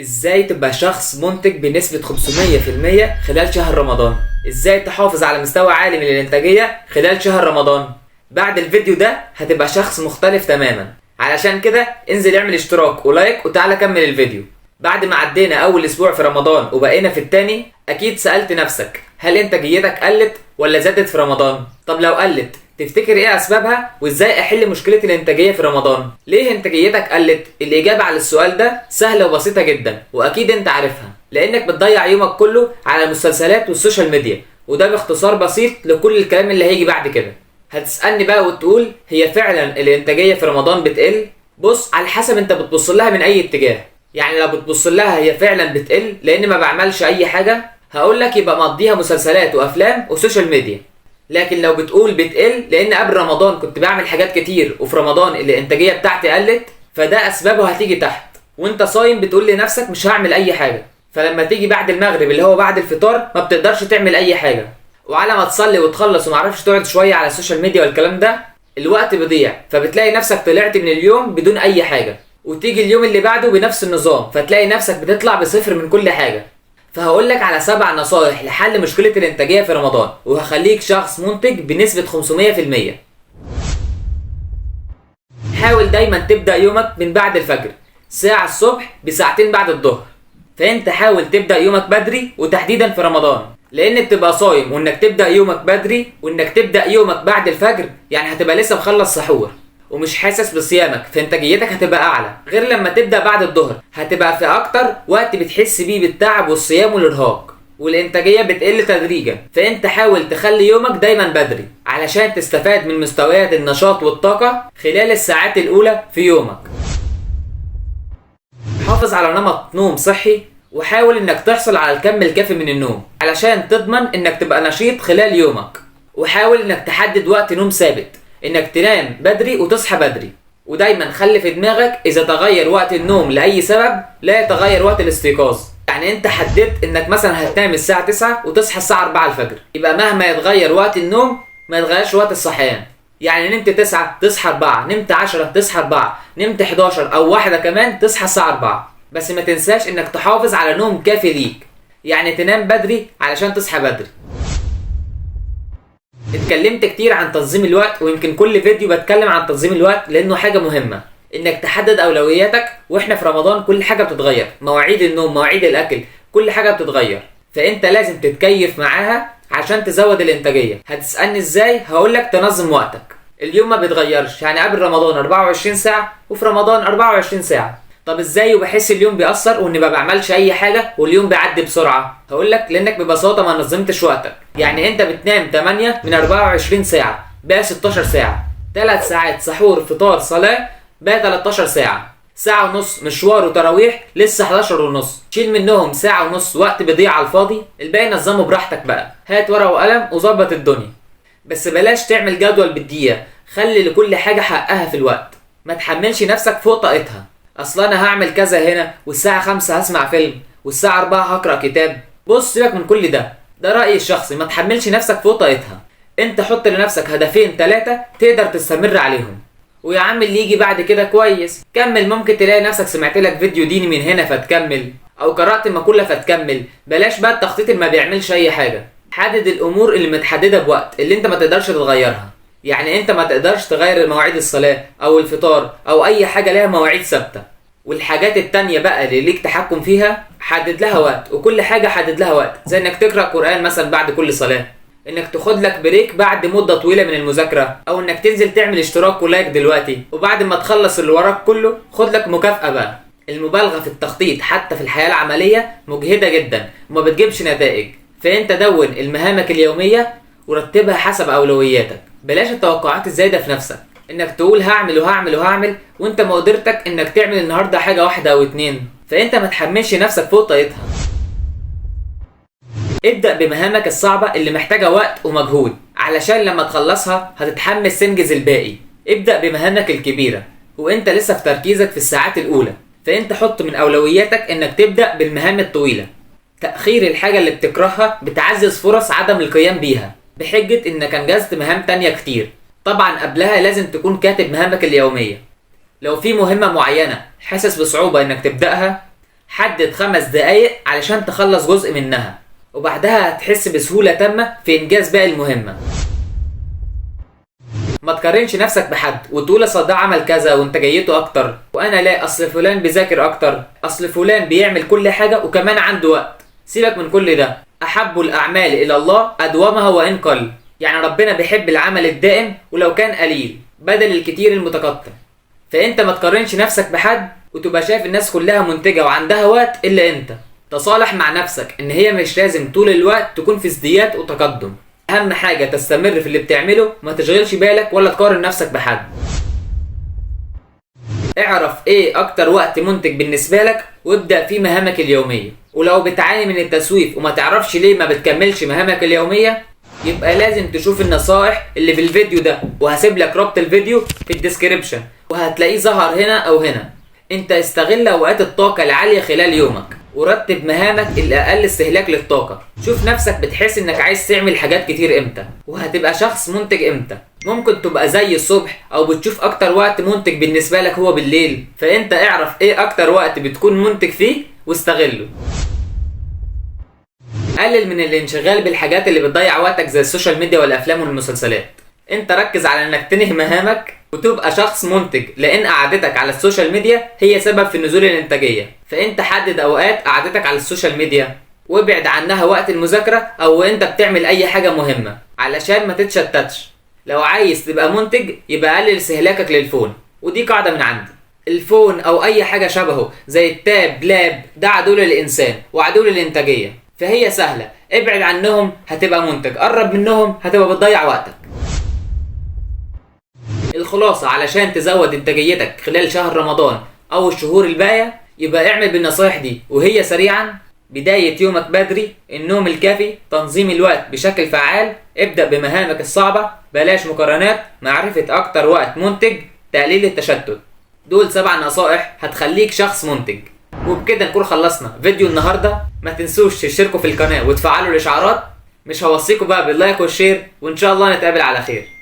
ازاي تبقى شخص منتج بنسبة 500% خلال شهر رمضان؟ ازاي تحافظ على مستوى عالي من الانتاجية خلال شهر رمضان؟ بعد الفيديو ده هتبقى شخص مختلف تماما. علشان كده انزل اعمل اشتراك ولايك وتعالى كمل الفيديو. بعد ما عدينا اول اسبوع في رمضان وبقينا في التاني، اكيد سألت نفسك هل انتاجيتك قلت ولا زادت في رمضان؟ طب لو قلت تفتكر ايه اسبابها وازاي احل مشكلة الانتاجية في رمضان؟ ليه انتاجيتك قلت؟ الاجابة على السؤال ده سهلة وبسيطة جدا، واكيد انت عارفها، لانك بتضيع يومك كله على المسلسلات والسوشيال ميديا، وده باختصار بسيط لكل الكلام اللي هيجي بعد كده. هتسألني بقى وتقول هي فعلا الانتاجية في رمضان بتقل؟ بص، على حسب انت بتبص لها من اي اتجاه. يعني لو بتبص لها هي فعلا بتقل لان ما بعملش اي حاجة، هقول لك يبقى مقضيها مسلسلات وافلام وسوشيال ميديا. لكن لو بتقول بتقل لان قبل رمضان كنت بعمل حاجات كتير وفي رمضان الانتاجية بتاعتي قلت، فده اسبابه هتيجي تحت. وانت صايم بتقول لنفسك مش هعمل اي حاجة، فلما تيجي بعد المغرب اللي هو بعد الفطار ما بتقدرش تعمل اي حاجة، وعلى ما تصلي وتخلص ومعرفش تقعد شوية على السوشيال ميديا والكلام ده، الوقت بيضيع، فبتلاقي نفسك طلعت من اليوم بدون اي حاجة، وتيجي اليوم اللي بعده بنفس النظام، فتلاقي نفسك بتطلع بصفر من كل حاجة. فهقول لك على 7 نصايح لحل مشكلة الانتاجية في رمضان، وهخليك شخص منتج بنسبة 500%. حاول دايما تبدأ يومك من بعد الفجر، ساعة الصبح بساعتين بعد الظهر. فانت حاول تبدأ يومك بدري، وتحديدا في رمضان، لان بتبقى صايم وانك تبدأ يومك بدري وانك تبدأ يومك بعد الفجر، يعني هتبقى لسه مخلص سحور ومش حاسس بصيامك، فانتاجيتك هتبقى اعلى. غير لما تبدأ بعد الظهر، هتبقى في اكتر وقت بتحس بيه بالتعب والصيام والارهاق، والانتاجية بتقل تدريجا. فانت حاول تخلي يومك دايما بدري علشان تستفاد من مستويات النشاط والطاقة خلال الساعات الاولى في يومك. حافظ على نمط نوم صحي، وحاول انك تحصل على الكم الكافي من النوم علشان تضمن انك تبقى نشيط خلال يومك. وحاول انك تحدد وقت نوم ثابت، انك تنام بدري وتصحى بدري. ودايما خلي في دماغك اذا تغير وقت النوم لاي سبب لا يتغير وقت الاستيقاظ. يعني انت حددت انك مثلا هتنام الساعة 9 وتصحى الساعة 4 الفجر، يبقى مهما يتغير وقت النوم ما يتغيرش وقت الصحيان. يعني نمت 9 تصحى 4، نمت 10 تصحى 4، نمت 11 او واحدة كمان تصحى الساعة 4. بس ما تنساش انك تحافظ على نوم كافي ليك، يعني تنام بدري علشان تصحى بدري. اتكلمت كتير عن تنظيم الوقت، ويمكن كل فيديو بتكلم عن تنظيم الوقت لانه حاجة مهمة، انك تحدد اولوياتك. واحنا في رمضان كل حاجة بتتغير، مواعيد النوم، مواعيد الاكل، كل حاجة بتتغير، فانت لازم تتكيف معاها عشان تزود الانتاجية. هتسألني ازاي؟ هقولك تنظم وقتك. اليوم ما بيتغيرش، يعني قبل رمضان 24 ساعة وفي رمضان 24 ساعة. طب ازاي وبحس اليوم بيأثر واني ما بعملش اي حاجة واليوم بيعدي بسرعة؟ هقولك لانك ببساطة ما نظمتش وقتك. يعني انت بتنام 8 من 24 ساعة بقى 16 ساعة، 3 ساعات سحور فطار صلاة بقى 13 ساعة، ساعة ونص مشوار وتراويح لسه 11 ونص، شيل منهم ساعة ونص وقت بيضيع على الفاضي، الباقي نظمه براحتك بقى. هات ورقة وقلم وظبط الدنيا، بس بلاش تعمل جدول بالدقيقة، خلي لكل حاجة حقها في الوقت. ما تحملش نفسك فوق طاقتها، اصل انا هعمل كذا هنا والساعة 5 هسمع فيلم والساعة 4 هقرأ كتاب. بص، سيبك من كل ده رأيي الشخصي. ما تحملش نفسك فوق طاقتها، انت حط لنفسك هدفين 3 تقدر تستمر عليهم، ويا عم اللي يجي بعد كده كويس كمل. ممكن تلاقي نفسك سمعت لك فيديو ديني من هنا فتكمل، او قرأت مقولة فتكمل. بلاش بقى التخطيط اللي ما بيعملش اي حاجة. حدد الامور اللي متحددة بوقت اللي انت ما تقدرش تغيرها. يعني انت ما تقدرش تغير مواعيد الصلاة او الفطار او اي حاجة لها مواعيد ثابتة. والحاجات التانية بقى اللي ليك تحكم فيها حدد لها وقت، وكل حاجة حدد لها وقت، زي انك تقرأ قرآن مثلا بعد كل صلاة، انك تاخد لك بريك بعد مدة طويلة من المذاكرة، او انك تنزل تعمل اشتراك ولايك دلوقتي، وبعد ما تخلص اللي وراك كله خد لك مكافأة بقى. المبالغة في التخطيط حتى في الحياة العملية مجهدة جدا وما بتجيبش نتائج. فانت دون المهامك اليومية ورتبها حسب اولوياتك. بلاش التوقعات الزايدة في نفسك، انك تقول هعمل وهعمل وهعمل وانت مقدرتك انك تعمل النهاردة حاجة واحدة او 2. فانت ما تحملش نفسك فوق طاقتها. ابدأ بمهامك الصعبة اللي محتاجة وقت ومجهود علشان لما تخلصها هتتحمس تنجز الباقي. ابدأ بمهامك الكبيرة وانت لسه في تركيزك في الساعات الاولى، فانت حط من اولوياتك انك تبدأ بالمهام الطويلة. تأخير الحاجة اللي بتكرهها بتعزز فرص عدم القيام بيها بحجة انك انجزت مهام تانية كتير. طبعا قبلها لازم تكون كاتب مهامك اليومية. لو في مهمة معينة حاسس بصعوبة انك تبدأها، حدد 5 دقايق علشان تخلص جزء منها، وبعدها هتحس بسهولة تامة في إنجاز باقي المهمة. ما تقارنش نفسك بحد وتقول اصل ده عمل كذا وانت جيته اكتر، وانا لا، اصل فلان بيذاكر اكتر، اصل فلان بيعمل كل حاجة وكمان عنده وقت. سيبك من كل ده. احب الاعمال الى الله ادومها وان قل. يعني ربنا بيحب العمل الدائم ولو كان قليل بدل الكتير المتقطع. فانت ما تقارنش نفسك بحد وتبقى شايف الناس كلها منتجة وعندها وقت الا انت. تصالح مع نفسك ان هي مش لازم طول الوقت تكون في ازدياد وتقدم. اهم حاجة تستمر في اللي بتعمله، ما تشغلش بالك ولا تقارن نفسك بحد. اعرف ايه اكتر وقت منتج بالنسبة لك وابدأ في مهامك اليومية. ولو بتعاني من التسويف وما تعرفش ليه ما بتكملش مهامك اليومية، يبقى لازم تشوف النصائح اللي في الفيديو ده، وهسيب لك رابط الفيديو في الديسكريبشن وهتلاقيه ظهر هنا او هنا. انت استغل اوقات الطاقة العالية خلال يومك ورتب مهامك الأقل استهلاك للطاقة. شوف نفسك بتحس انك عايز تعمل حاجات كتير امتى، وهتبقى شخص منتج امتى. ممكن تبقى زي الصبح او بتشوف اكتر وقت منتج بالنسبة لك هو بالليل. فانت اعرف ايه اكتر وقت بتكون منتج فيه واستغله. قلل من الانشغال بالحاجات اللي بتضيع وقتك زي السوشيال ميديا والافلام والمسلسلات. انت ركز على انك تنهي مهامك وتبقى شخص منتج، لان قعدتك على السوشيال ميديا هي سبب في نزول الانتاجية. فانت حدد اوقات قعدتك على السوشيال ميديا وابعد عنها وقت المذاكرة او انت بتعمل اي حاجة مهمة علشان ما تتشتتش. لو عايز تبقى منتج يبقى قلل استهلاكك للفون، ودي قاعدة من عندي. الفون او اي حاجة شبهه زي التاب، لاب، ده عدو للانسان وعدو للانتاجية. فهي سهلة، ابعد عنهم هتبقى منتج، قرب منهم هتبقى بتضيع وقتك. الخلاصة علشان تزود انتاجيتك خلال شهر رمضان او الشهور الباقية، يبقى اعمل بالنصايح دي وهي سريعا: بداية يومك بدري، النوم الكافي، تنظيم الوقت بشكل فعال، ابدأ بمهامك الصعبة، بلاش مقارنات، معرفة اكتر وقت منتج، تقليل التشتت. دول 7 نصائح هتخليك شخص منتج. وبكده نكون خلصنا فيديو النهاردة. ما تنسوش تشتركوا في القناة وتفعلوا الاشعارات. مش هوصيكوا بقى باللايك والشير، وان شاء الله نتقابل على خير.